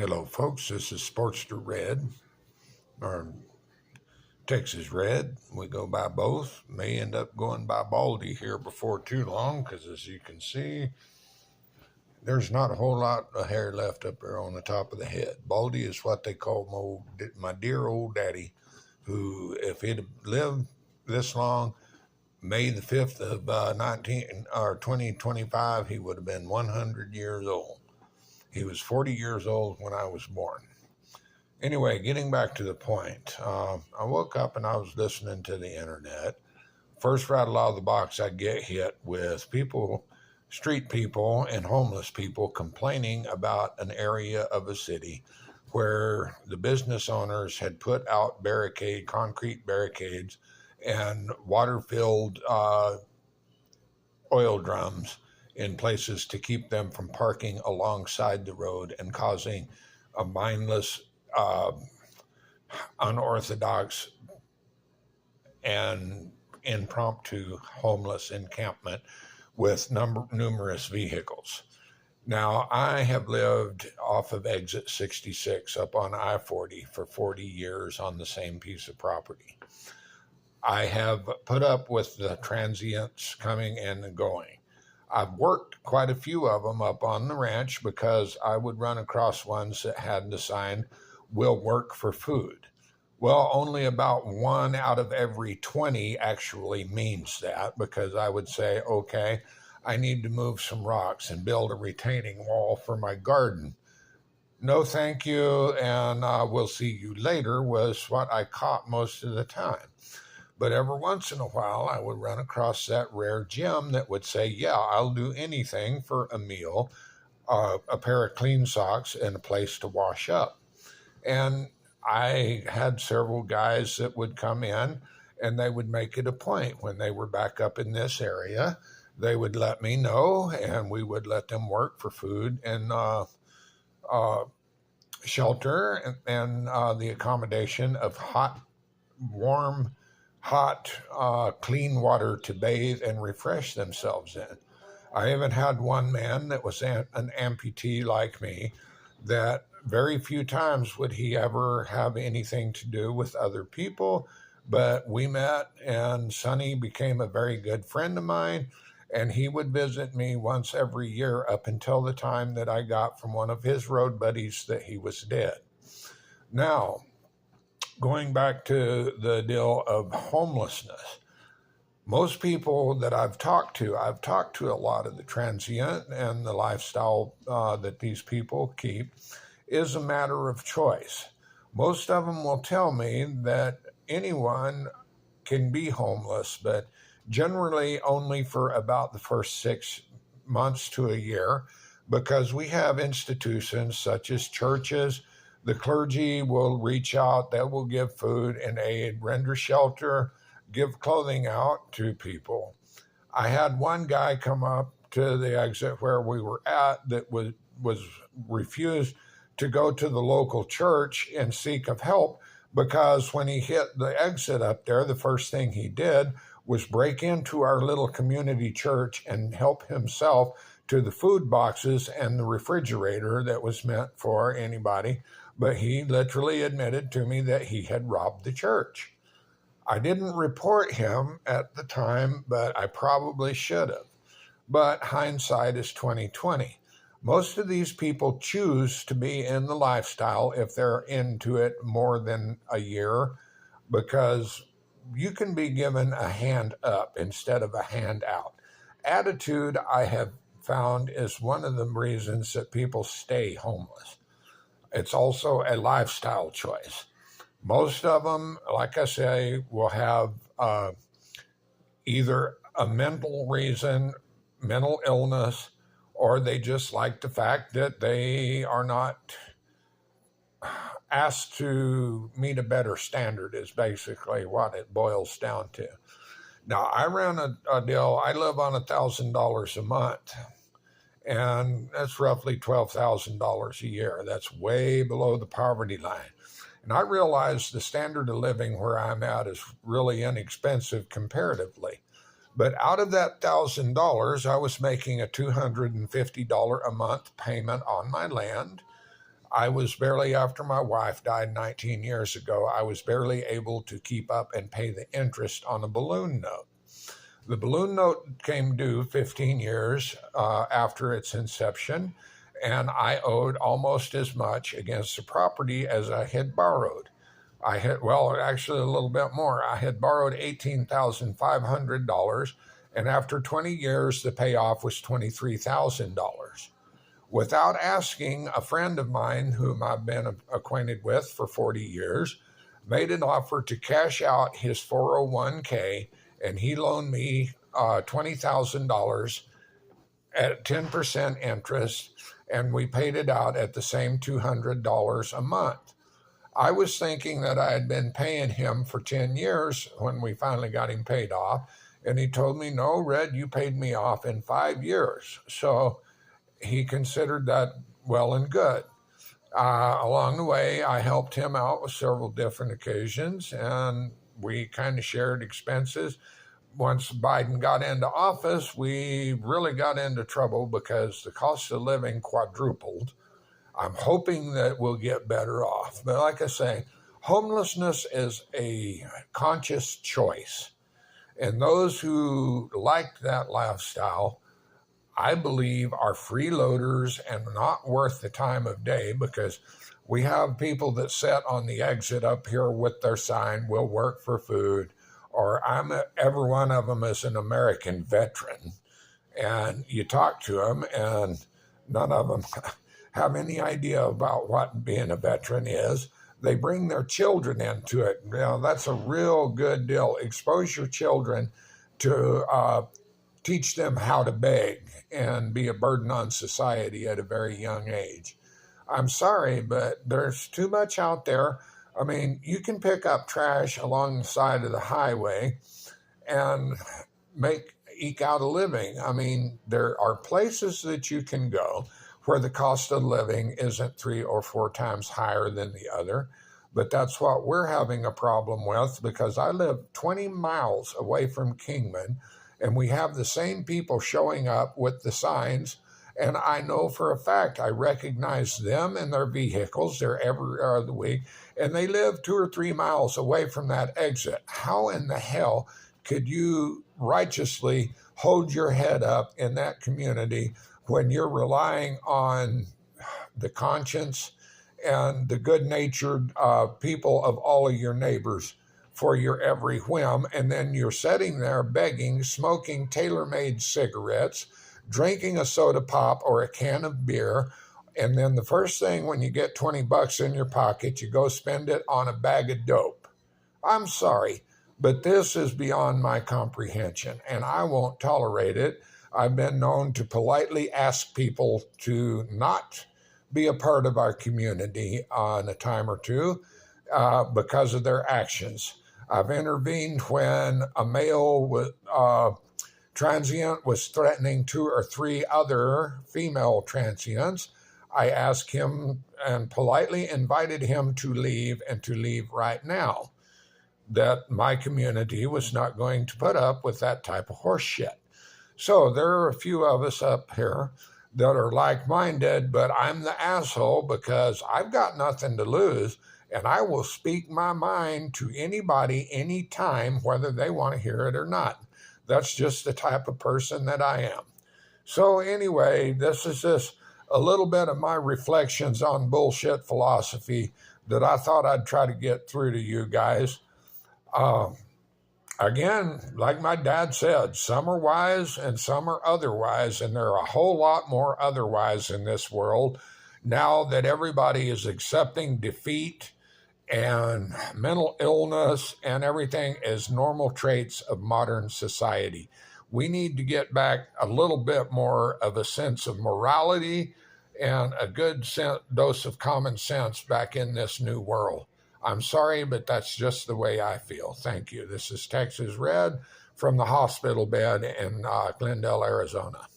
Hello, folks. This is Sportster Red, or Texas Red. We go by both. May end up going by Baldy here before too long because, as you can see, there's not a whole lot of hair left up there on the top of the head. Baldy is what they call my dear old daddy, who, if he'd lived this long, May the 5th of 2025, he would have been 100 years old. He was 40 years old when I was born. Anyway, getting back to the point, I woke up and I was listening to the internet. First rattle out of the box, I get hit with people, street people, and homeless people complaining about an area of a city where the business owners had put out concrete barricades, and water-filled oil drums in places to keep them from parking alongside the road and causing a mindless, unorthodox, and impromptu homeless encampment with numerous vehicles. Now, I have lived off of exit 66 up on I-40 for 40 years on the same piece of property. I have put up with the transients coming and going. I've worked quite a few of them up on the ranch because I would run across ones that had the sign, "Will work for food." Well, only about 1 out of every 20 actually means that, because I would say, okay, I need to move some rocks and build a retaining wall for my garden. No, thank you, and we'll see you later was what I caught most of the time. But every once in a while, I would run across that rare gem that would say, yeah, I'll do anything for a meal, a pair of clean socks, and a place to wash up. And I had several guys that would come in, and they would make it a point when they were back up in this area. They would let me know, and we would let them work for food and shelter and the accommodation of warm, hot, clean water to bathe and refresh themselves in. I even had one man that was an amputee like me, that very few times would he ever have anything to do with other people, but we met, and Sonny became a very good friend of mine, and he would visit me once every year up until the time that I got from one of his road buddies that he was dead. Now, going back to the deal of homelessness, most people that I've talked to a lot of the transient and the lifestyle that these people keep is a matter of choice. Most of them will tell me that anyone can be homeless, but generally only for about the first 6 months to a year, because we have institutions such as churches. The clergy will reach out, they will give food and aid, render shelter, give clothing out to people. I had one guy come up to the exit where we were at that was refused to go to the local church and seek of help, because when he hit the exit up there, the first thing he did was break into our little community church and help himself to the food boxes and the refrigerator that was meant for anybody. But he literally admitted to me that he had robbed the church. I didn't report him at the time, but I probably should have. But hindsight is 2020. Most of these people choose to be in the lifestyle if they're into it more than a year, because you can be given a hand up instead of a hand out. Attitude, I have found, is one of the reasons that people stay homeless. It's also a lifestyle choice. Most of them, like I say, will have either a mental reason, mental illness, or they just like the fact that they are not asked to meet a better standard, is basically what it boils down to. Now, I ran a deal. I live on $1,000 a month, and that's roughly $12,000 a year. That's way below the poverty line. And I realize the standard of living where I'm at is really inexpensive comparatively. But out of that $1,000, I was making a $250 a month payment on my land. I was barely, after my wife died 19 years ago, I was barely able to keep up and pay the interest on a balloon note. The balloon note came due 15 years after its inception, and I owed almost as much against the property as I had borrowed. I had, well, actually a little bit more. I had borrowed $18,500, and after 20 years, the payoff was $23,000. Without asking, a friend of mine, whom I've been acquainted with for 40 years, made an offer to cash out his 401k, and he loaned me $20,000 at 10% interest, and we paid it out at the same $200 a month. I was thinking that I had been paying him for 10 years when we finally got him paid off, and he told me, no, Red, you paid me off in 5 years. So he considered that well and good. Along the way, I helped him out with several different occasions, and we kind of shared expenses. Once Biden got into office, we really got into trouble because the cost of living quadrupled. I'm hoping that we'll get better off. But like I say, homelessness is a conscious choice. And those who like that lifestyle, I believe, are freeloaders and not worth the time of day, because we have people that sit on the exit up here with their sign, "We'll work for food," or every one of them is an American veteran. And you talk to them, and none of them have any idea about what being a veteran is. They bring their children into it. That's a real good deal. Expose your children to teach them how to beg and be a burden on society at a very young age. I'm sorry, but there's too much out there. I mean, you can pick up trash along the side of the highway and eke out a living. I mean, there are places that you can go where the cost of living isn't 3 or 4 times higher than the other. But that's what we're having a problem with, because I live 20 miles away from Kingman, and we have the same people showing up with the signs. And I know for a fact, I recognize them and their vehicles. They're every other week, and they live 2 or 3 miles away from that exit. How in the hell could you righteously hold your head up in that community when you're relying on the conscience and the good-natured people of all of your neighbors for your every whim, and then you're sitting there begging, smoking tailor-made cigarettes, drinking a soda pop or a can of beer, and then the first thing when you get $20 in your pocket, you go spend it on a bag of dope. I'm sorry, but this is beyond my comprehension, and I won't tolerate it. I've been known to politely ask people to not be a part of our community on a time or two because of their actions. I've intervened when a male transient was threatening 2 or 3 other female transients. I asked him and politely invited him to leave, and to leave right now. That my community was not going to put up with that type of horse shit. So there are a few of us up here that are like-minded, but I'm the asshole because I've got nothing to lose, and I will speak my mind to anybody, anytime, whether they want to hear it or not. That's just the type of person that I am. So anyway, this is just a little bit of my reflections on bullshit philosophy that I thought I'd try to get through to you guys. Again, like my dad said, some are wise and some are otherwise, and there are a whole lot more otherwise in this world now that everybody is accepting defeat and mental illness and everything as normal traits of modern society. We need to get back a little bit more of a sense of morality and a good dose of common sense back in this new world. I'm sorry, but that's just the way I feel. Thank you. This is Texas Red from the hospital bed in Glendale, Arizona.